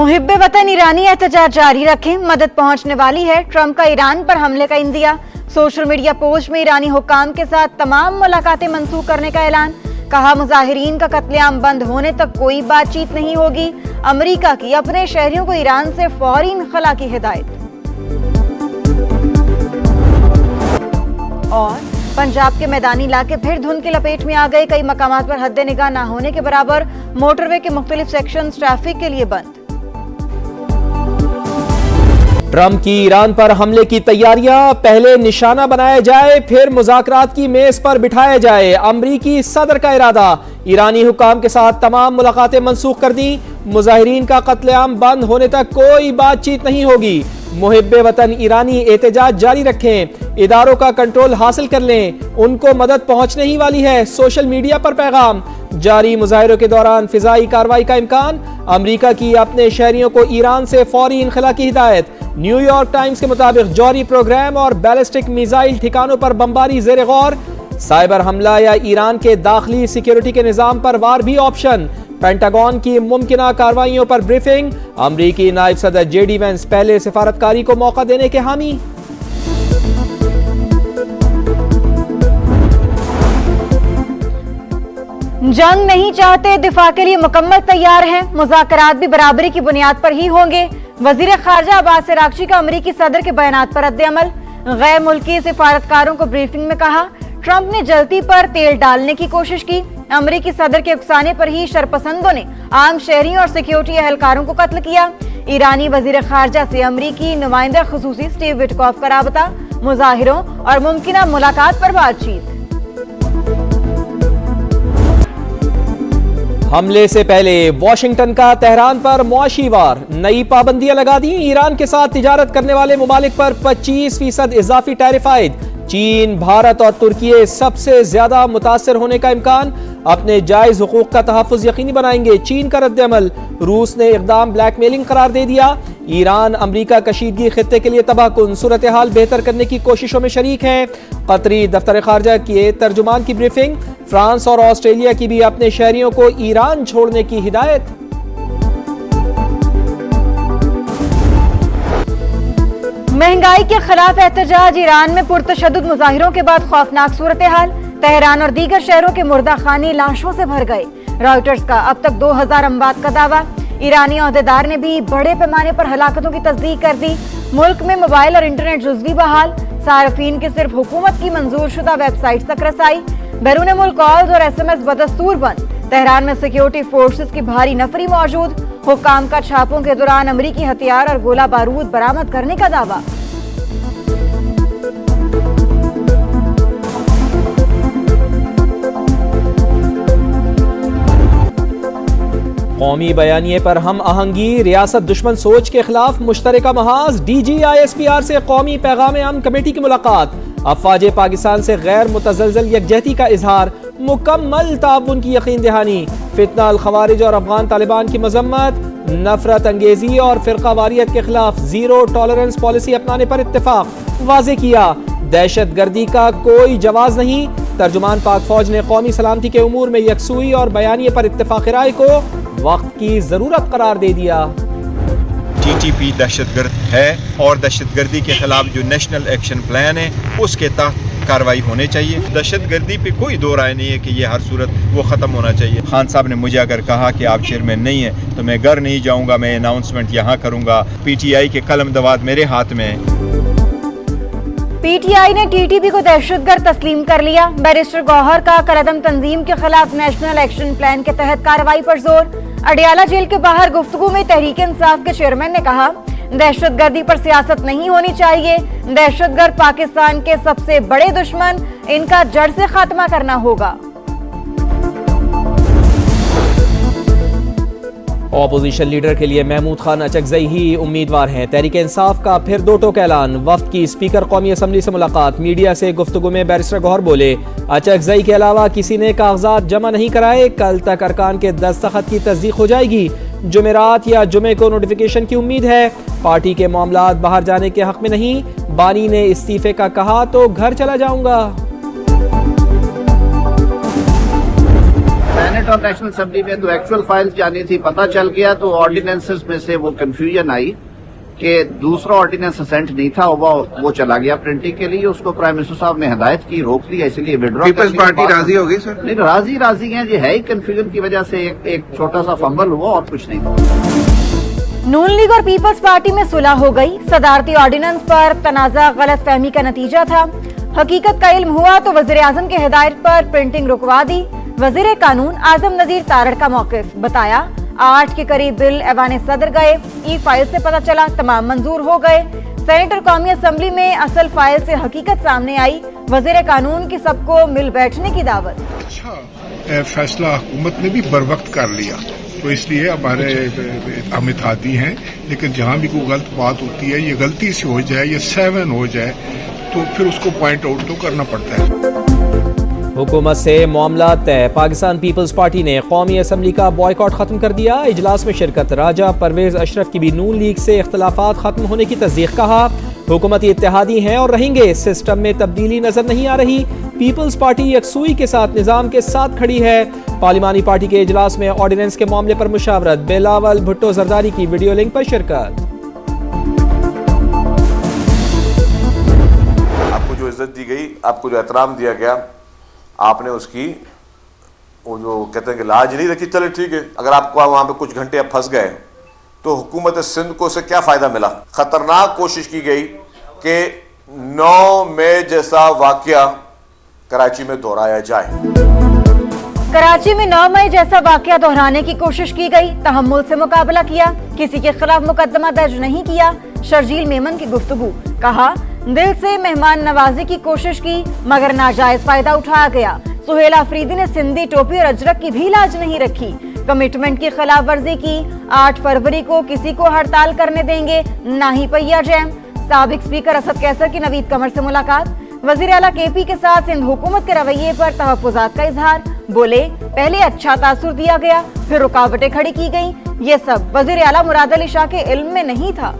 मुहिब्बे वतन ईरानी एहतजाज जारी रखें, मदद पहुंचने वाली है। ट्रंप का ईरान पर हमले का इंदिया। सोशल मीडिया पोस्ट में ईरानी हुक्काम के साथ तमाम मुलाकातें मंसूख करने का ऐलान। कहा, मुजाहिरीन का कत्लेआम बंद होने तक कोई बातचीत नहीं होगी। अमेरिका की अपने शहरियों को ईरान से फौरी इनखला की हिदायत। और पंजाब के मैदानी इलाके फिर धुंध की लपेट में आ गए। कई मकामात पर हद निगाह न होने के बराबर मोटरवे के मुख्तलिफ सेक्शन ट्रैफिक के लिए बंद। ट्रंप की ईरान पर हमले की तैयारियां, पहले निशाना बनाया जाए फिर मुज़ाकरात की मेज पर बिठाया जाए। अमरीकी सदर का इरादा, ईरानी हुक्काम के साथ तमाम मुलाकातें मंसूख कर दी। मुजाहिरीन का कत्लेआम बंद होने तक कोई बातचीत नहीं होगी। मुहिब्बे वतन ईरानी एहतजाज जारी रखें, इदारों का कंट्रोल हासिल कर लें, उनको मदद पहुंचने ही वाली है। सोशल मीडिया पर पैगाम जारी। मुजाहिरों के दौरान फिजाई कार्रवाई का इम्कान। अमरीका की अपने शहरियों को ईरान से फौरी इनखला की हिदायत। न्यूयॉर्क टाइम्स के मुताबिक जौहरी प्रोग्राम और बैलिस्टिक मिसाइल ठिकानों पर बमबारी ज़ेरे गौर। साइबर हमला या ईरान के दाखिली सिक्योरिटी के निज़ाम पर वार भी ऑप्शन। पेंटागन की मुमकिना कार्रवाइयों पर ब्रीफिंग। अमरीकी नायब सदर जेडी वेंस पहले सिफारतकारी को मौका देने के हामी। जंग नहीं चाहते, दिफा के लिए मुकम्मल तैयार हैं। मुज़ाकरात भी बराबरी की बुनियाद पर ही होंगे। वजीर खारजा अब्बास अरागची का अमरीकी सदर के बयानात पर रद्द-ए-अमल। गैर मुल्की सिफारतकारों को ब्रीफिंग में कहा, ट्रंप ने जल्दी पर तेल डालने की कोशिश की। अमरीकी सदर के उकसाने पर ही शरपसंदों ने आम शहरियों और सिक्योरिटी एहलकारों को कत्ल किया। ईरानी वजीर खारजा से अमरीकी नुमाइंदा खुसूसी स्टीव विटकॉफ का राबता। मुजाहिरों और मुमकिना मुलाकात पर बातचीत। हमले से पहले वाशिंगटन का तेहरान पर मुआशी वार। नई पाबंदियां लगा दी। ईरान के साथ तिजारत करने वाले मुमालिक पर 25% इजाफी टैरिफ आयद। चीन, भारत और तुर्की सबसे ज्यादा मुतासर होने का इम्कान। अपने जायज हुकूक का तहफ़्फ़ुज़ यकीनी बनाएंगे। चीन का रद्द-ए-अमल। रूस ने इक़दाम ब्लैकमेलिंग करार दे दिया। ईरान अमरीका कशीदगी खित्ते के लिए तबाहकुन। सूरत हाल बेहतर करने की कोशिशों में शरीक है। कतरी दफ्तर खारजा के तर्जुमान की ब्रीफिंग। फ्रांस और ऑस्ट्रेलिया की भी अपने शहरियों को ईरान छोड़ने की हिदायत। महंगाई के खिलाफ एहतजाज। ईरान में पुरतशद्दुद मुजाहिरों के बाद खौफनाक सूरत हाल। तेहरान और दीगर शहरों के मुर्दा खाने लाशों से भर गए। रॉयटर्स का अब तक 2000 अमवात का दावा। ईरानी ओहदेदार ने भी बड़े पैमाने पर हलाकतों की तस्दीक कर दी। मुल्क में मोबाइल और इंटरनेट जुज़वी बहाल। सार्फिन की सिर्फ हुकूमत की मंजूर शुदा वेबसाइट तक रसाई। बैरून मुल्क कॉल्स और SMS बदस्तूर बंद। तेहरान में सिक्योरिटी फोर्सेस की भारी नफरी मौजूद। हुक्काम का छापों के दौरान अमरीकी हथियार और गोला बारूद बरामद करने का दावा। कौमी बयानिए पर हम आहंगी। रियासत दुश्मन सोच के खिलाफ मुश्तरका महाज। DG ISPR से कौमी पैगाम अमन कमेटी की मुलाकात। अफवाज पाकिस्तान से गैर मुतज़लज़ल यकजहती का इजहार। मुकम्मल ताउन की यकीन दहानी। फितना अल खवारिज और अफगान तालिबान की मजम्मत। नफरत अंगेजी और फिरका वारियत के खिलाफ जीरो टॉलरेंस पॉलिसी अपनाने पर इत्तेफाक वाज़े किया। दहशत गर्दी का कोई जवाज नहीं। तर्जुमान पाक फौज ने कौमी सलामती के उमूर में यकसुई और बयानिए पर इत्तेफाक राय को वक्त की जरूरत करार दे दिया। TTP दहशतगर्द है और दहशतगर्दी के खिलाफ जो नेशनल एक्शन प्लान है उसके तहत कार्रवाई होनी चाहिए। दहशतगर्दी पे कोई दो राय नहीं है कि ये हर सूरत वो ख़त्म होना चाहिए। खान साहब ने मुझे अगर कहा कि आप चेयरमैन नहीं है तो मैं घर नहीं जाऊंगा, मैं अनाउंसमेंट यहाँ करूँगा। PTI के कलम दवात मेरे हाथ में है। PTI ने TTP को दहशतगर्द तस्लीम कर लिया। बैरिस्टर गौहर का कलअदम तंजीम के खिलाफ नेशनल एक्शन प्लान के तहत कार्रवाई पर जोर। अडियाला जेल के बाहर गुफ्तगू में तहरीक इंसाफ के चेयरमैन ने कहा, दहशतगर्दी पर सियासत नहीं होनी चाहिए। दहशतगर्द पाकिस्तान के सबसे बड़े दुश्मन, इनका जड़ से खात्मा करना होगा। ऑपोजिशन लीडर के लिए महमूद खान अचकजई ही उम्मीदवार हैं। तहरीक इंसाफ का फिर दो टोक ऐलान। वफ्द की स्पीकर कौमी असम्बली से मुलाकात। मीडिया से गुफ्तगू में बैरिस्टर गौहर बोले, अचकजई के अलावा किसी ने कागजात जमा नहीं कराए। कल तक अरकान के दस्तखत की तस्दीक हो जाएगी। जुमेरात या जुमे को नोटिफिकेशन की उम्मीद है। पार्टी के मामलात बाहर जाने के हक में नहीं। बानी ने इस्तीफे का कहा तो घर चला जाऊंगा। और नेशनल असेंबली में तो एक्चुअल फाइल्स जानी थी, पता चल गया तो ऑर्डिनेंसेस में से वो कंफ्यूजन आई कि दूसरा ऑर्डिनेंस असेंट नहीं था, वो चला गया प्रिंटिंग के लिए। उसको प्राइम मिनिस्टर साहब ने हिदायत की, रोक लिया, इसलिए विड्रॉ। पीपल्स पार्टी राजी हो गई सर? नहीं, राजी हैं, ये है ही कंफ्यूजन की वजह से एक छोटा सा फंबल हुआ और कुछ नहीं। नून लीग और पीपल्स पार्टी में सुलह हो गई। सदारती ऑर्डिनेंस पर तनाजा गलत फहमी का नतीजा था। हकीकत का इल्म हुआ तो वजीर आजम की हिदायत पर प्रिंटिंग रुकवा दी। वजीर कानून आजम नजीर तारड़ का मौकिफ बताया, 8 के करीब बिल ऐवान सदर गए। ई फाइल से पता चला तमाम मंजूर हो गए। सेनेट और कौमी असम्बली में असल फाइल से हकीकत सामने आई। वजीर कानून की सबको मिल बैठने की दावत। अच्छा फैसला हुकूमत ने भी बर वक्त कर लिया, तो इसलिए हमारे हम इत्तेहादी हैं, लेकिन जहाँ भी कोई गलत बात होती है, ये गलती से हो जाए, ये 7 हो जाए, तो फिर उसको पॉइंट आउट तो करना पड़ता है। हुकूमत से मामला तय। पाकिस्तान पीपल्स पार्टी ने कौमी असम्बली का बॉयकॉट खत्म कर दिया। इजलास में शिरकत। राजा परवेज अशरफ की भी नून लीग से इख्तलाफात खत्म होने की तस्दीक। कहा, हुकूमती इत्तेहादी हैं और रहेंगे, सिस्टम में तब्दीली नजर नहीं आ रही। पीपल्स पार्टी यकसुई के साथ निजाम के साथ खड़ी है। पार्लिमानी पार्टी के इजलास में ऑर्डिनेंस के मामले पर मुशावरत। बिलावल भुट्टो जरदारी की वीडियो लिंक पर शिरकत। आपको जो इज्जत दी गई, आपको जो एहतराम दिया गया, आपने उसकी वो जो कहते हैं कि लाज नहीं रखी। चले ठीक है, अगर आपको वहां पे कुछ घंटे आप फंस गए तो हुकूमत सिंध को से क्या फायदा मिला? खतरनाक कोशिश की गई कि 9 मई जैसा वाकया कराची में दोहराया जाए। कराची में 9 मई जैसा वाकया दोहराने की कोशिश की गई। तहम्मुल से मुकाबला किया, किसी के खिलाफ मुकदमा दर्ज नहीं किया। शर्जील मेमन की गुफ्तगू। कहा, दिल से मेहमान नवाजी की कोशिश की मगर नाजायज फायदा उठाया गया। सुहेल अफरीदी ने सिंधी टोपी और अजरक की भी लाज नहीं रखी। कमिटमेंट की खिलाफ वर्जी की। 8 फरवरी को किसी को हड़ताल करने देंगे, ना ही पहिया जैम। साबिक स्पीकर असद कैसर की नवीद कमर से मुलाकात। वजीर आला केपी के साथ सिंध हुकूमत के रवैये पर तहफ्फुजात का इजहार। बोले, पहले अच्छा तासुर दिया गया, फिर रुकावटें खड़ी की गई। ये सब वजीर आला मुराद अली शाह के इल्म में नहीं था।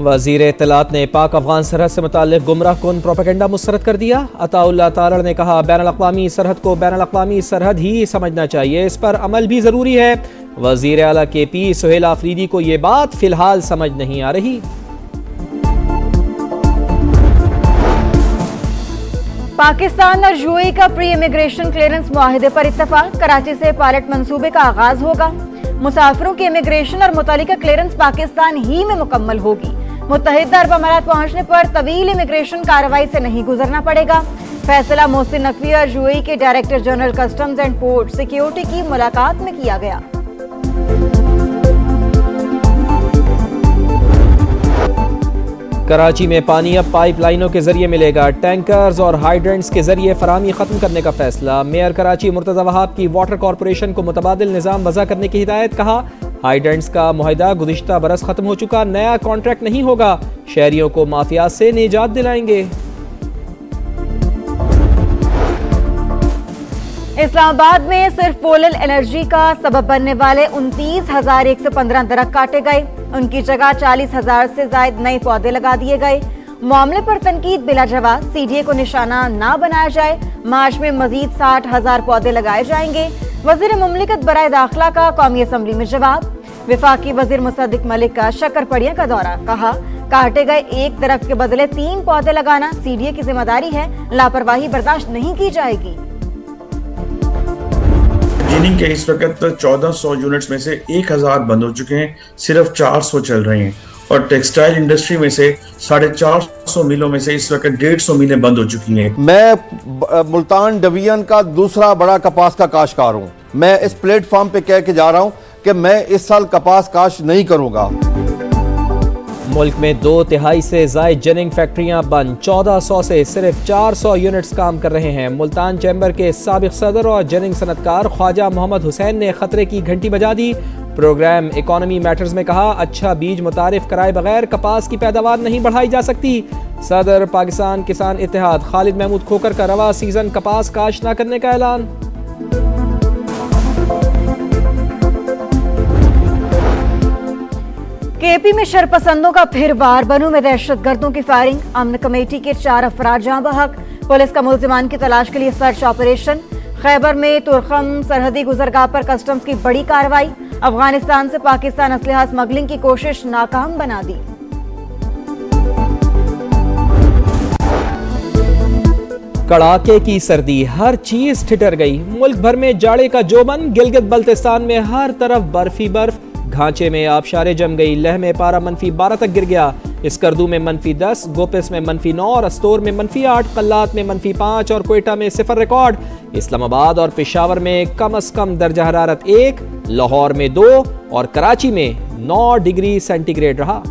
वज़ीर इत्तलात ने पाक अफगान सरहद से मुताल्लिक़ गुमराह कुन प्रोपेगेंडा मुस्तरद कर दिया। अताउल्लाह तारड़ ने कहा, बैनुल-अक़वामी सरहद को बैनुल-अक़वामी सरहद ही समझना चाहिए, इस पर अमल भी ज़रूरी है। वज़ीर आला केपी सुहेल आफरीदी को ये बात फिलहाल समझ नहीं आ रही। पाकिस्तान और यूएई का प्री इमिग्रेशन क्लियरेंस मुआहिदे पर इत्तफाक। कराची से पायलट मंसूबे का आगाज होगा। मुसाफिरों की इमिग्रेशन और मुतल्लिका क्लियरेंस पाकिस्तान ही में मुकम्मल होगी। मुत्तहिदा अरब अमारात पहुंचने पर तवील इमिग्रेशन कार्रवाई से नहीं गुजरना पड़ेगा। फैसला मोहसिन नकवी और यूएई के director general customs and port security की मुलाकात में किया गया। कराची में पानी अब पाइपलाइनों के जरिए मिलेगा। टैंकर्स और हाइड्रेंट्स के जरिए फराहमी खत्म करने का फैसला। मेयर कराची मुर्तज़ा वहाब की वाटर कॉरपोरेशन को मुतबादिल निज़ाम वज़ा करने की हिदायत। कहा, हाइड्रेंट्स का मुआहिदा गुज़िश्ता बरस खत्म हो चुका, नया कॉन्ट्रैक्ट नहीं होगा। शहरियों को माफिया से निजात दिलाएंगे। इस्लामाबाद में सिर्फ पोलल एनर्जी का सबब बनने वाले 29,115 दरख्त काटे गए। उनकी जगह 40,000 से ज्यादा नए पौधे लगा दिए गए। मामले पर तनकीद बिला जवाब। सीडीए को निशाना ना बनाया जाए। मार्च में मजीद 60,000 पौधे लगाए जाएंगे। वजीर मुमलिकत बराए दाखिला का कौमी असम्बली में जवाब। विफाकी वजीर मुसद्दिक मलिक का शक्करपड़िया का दौरा। कहा, काटे गए एक दरख्त के बदले 3 पौधे लगाना सीडीए की जिम्मेदारी है, लापरवाही बर्दाश्त नहीं की जाएगी। जिनिंग के इस वक्त 1400 यूनिट्स में से 1000 बंद हो चुके हैं, सिर्फ 400 चल रहे हैं। और टेक्सटाइल इंडस्ट्री में से 450 मिलों में से इस वक्त 150 मिलें बंद हो चुकी हैं। मैं मुल्तान डिवीजन का दूसरा बड़ा कपास का काश्तकार हूँ। मैं इस प्लेटफॉर्म पे कह के जा रहा हूँ कि मैं इस साल कपास काश्त नहीं करूँगा। मुल्क में 2/3 से ज़ायद जनिंग फैक्ट्रियां बंद। 1400 से सिर्फ 400 यूनिट्स काम कर रहे हैं। मुल्तान चैम्बर के साबिक सदर और जनिंग सनतकार ख्वाजा मोहम्मद हुसैन ने खतरे की घंटी बजा दी। प्रोग्राम इकोनॉमी मैटर्स में कहा, अच्छा बीज मुतारिफ कराए बगैर कपास की पैदावार नहीं बढ़ाई जा सकती। सदर पाकिस्तान किसान इत्तेहाद खालिद महमूद खोकर का रवा सीजन कपास काश्त न करने का ऐलान। केपी में शरपसंदों का फिर वार। बनू में दहशतगर्दों की फायरिंग। अमन कमेटी के 4 अफराद जहां बहक। पुलिस का मुल्जिमान की तलाश के लिए सर्च ऑपरेशन। खैबर में तुरखम सरहदी गुजरगाह पर कस्टम्स की बड़ी कार्रवाई। अफगानिस्तान से पाकिस्तान असलहा स्मगलिंग की कोशिश नाकाम बना दी। कड़ाके की सर्दी, हर चीज ठिठर गई। मुल्क भर में जाड़े का जोबन। गिलगित बल्तिस्तान में हर तरफ बर्फी बर्फ। घांचे में आबशारें जम गई। लेह में पारा -12 तक गिर गया। स्कर्दू में -10, गोपिस में -9, रस्तौर में -8, कल्लात में -5 और कोयटा में 0 रिकॉर्ड। इस्लामाबाद और पेशावर में कम से कम दर्जा हरारत 1, लाहौर में 2 और कराची में 9 डिग्री सेंटीग्रेड रहा।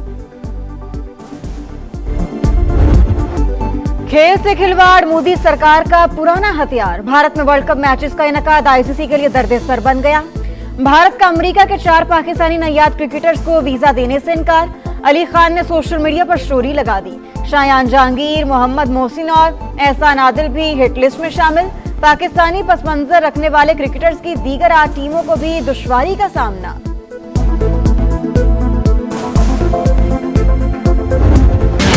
खेल से खिलवाड़ मोदी सरकार का पुराना हथियार। भारत में वर्ल्ड कप मैचेस का इनकाद आईसीसी के लिए दर्द-ए-सर बन गया। भारत का अमेरिका के 4 पाकिस्तानी नैयाद क्रिकेटर्स को वीजा देने से इनकार। अली खान ने सोशल मीडिया पर स्टोरी लगा दी। शायान जहांगीर, मोहम्मद मोहसिन और एहसान आदिल भी हिट लिस्ट में शामिल। पाकिस्तानी पसमंजर रखने वाले क्रिकेटर्स की दीगर 8 टीमों को भी दुश्वारी का सामना।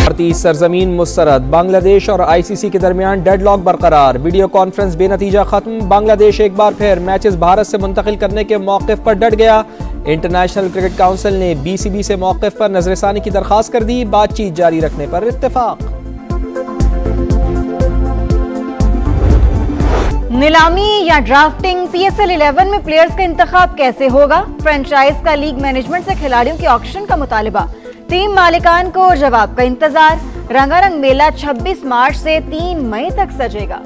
भारतीय सरजमीन मुस्तरद। बांग्लादेश और आईसीसी के दरमियान डेडलॉक बरकरार। वीडियो कॉन्फ्रेंस बेनतीजा खत्म। बांग्लादेश एक बार फिर मैचेस भारत से मुंतकिल करने के मौक़िफ़ पर डट गया। इंटरनेशनल क्रिकेट काउंसिल ने बीसीबी से मौक़िफ़ पर नजरसानी की दरख्वास्त कर दी। बातचीत जारी रखने पर इत्तेफाक। नीलामी या ड्राफ्टिंग, पीएसएल 11 में प्लेयर्स का इंतखाब कैसे होगा? फ्रेंचाइज का लीग मैनेजमेंट से खिलाड़ियों के ऑक्शन का मुतालिबा। टीम मालिकान को जवाब का इंतजार। रंगारंग मेला 26 मार्च से 3 मई तक सजेगा।